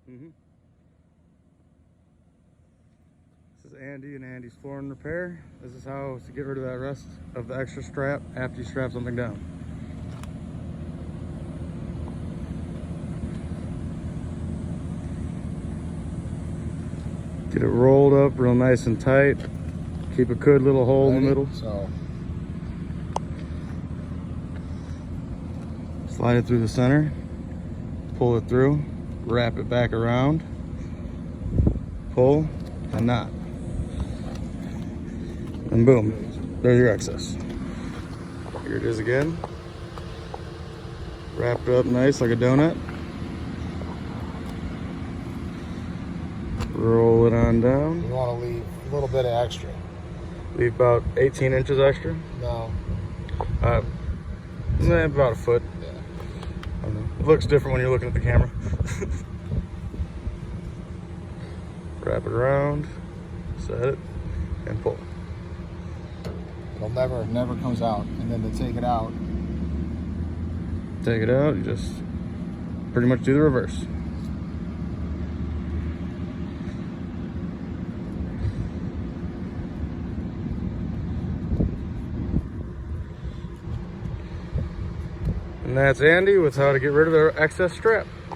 This is Andy and Andy's Flooring Repair. This is how to get rid of that rest of the extra strap after you strap something down. Get it rolled up real nice and tight. Keep a good little hole in the middle. So slide it through the center, pull it through, wrap it back around, pull, and knot. And boom, there's your excess. Here it is again. Wrap it up nice like a donut. Roll it on down. you want to leave a little bit of extra. Leave about 18 inches extra. No. About a foot. Yeah. I don't know. It looks different when you're looking at the camera. Wrap it around, set it, and pull. It'll never comes out. And then to take it out, You just pretty much do the reverse. And that's Andy with how to get rid of the excess strap.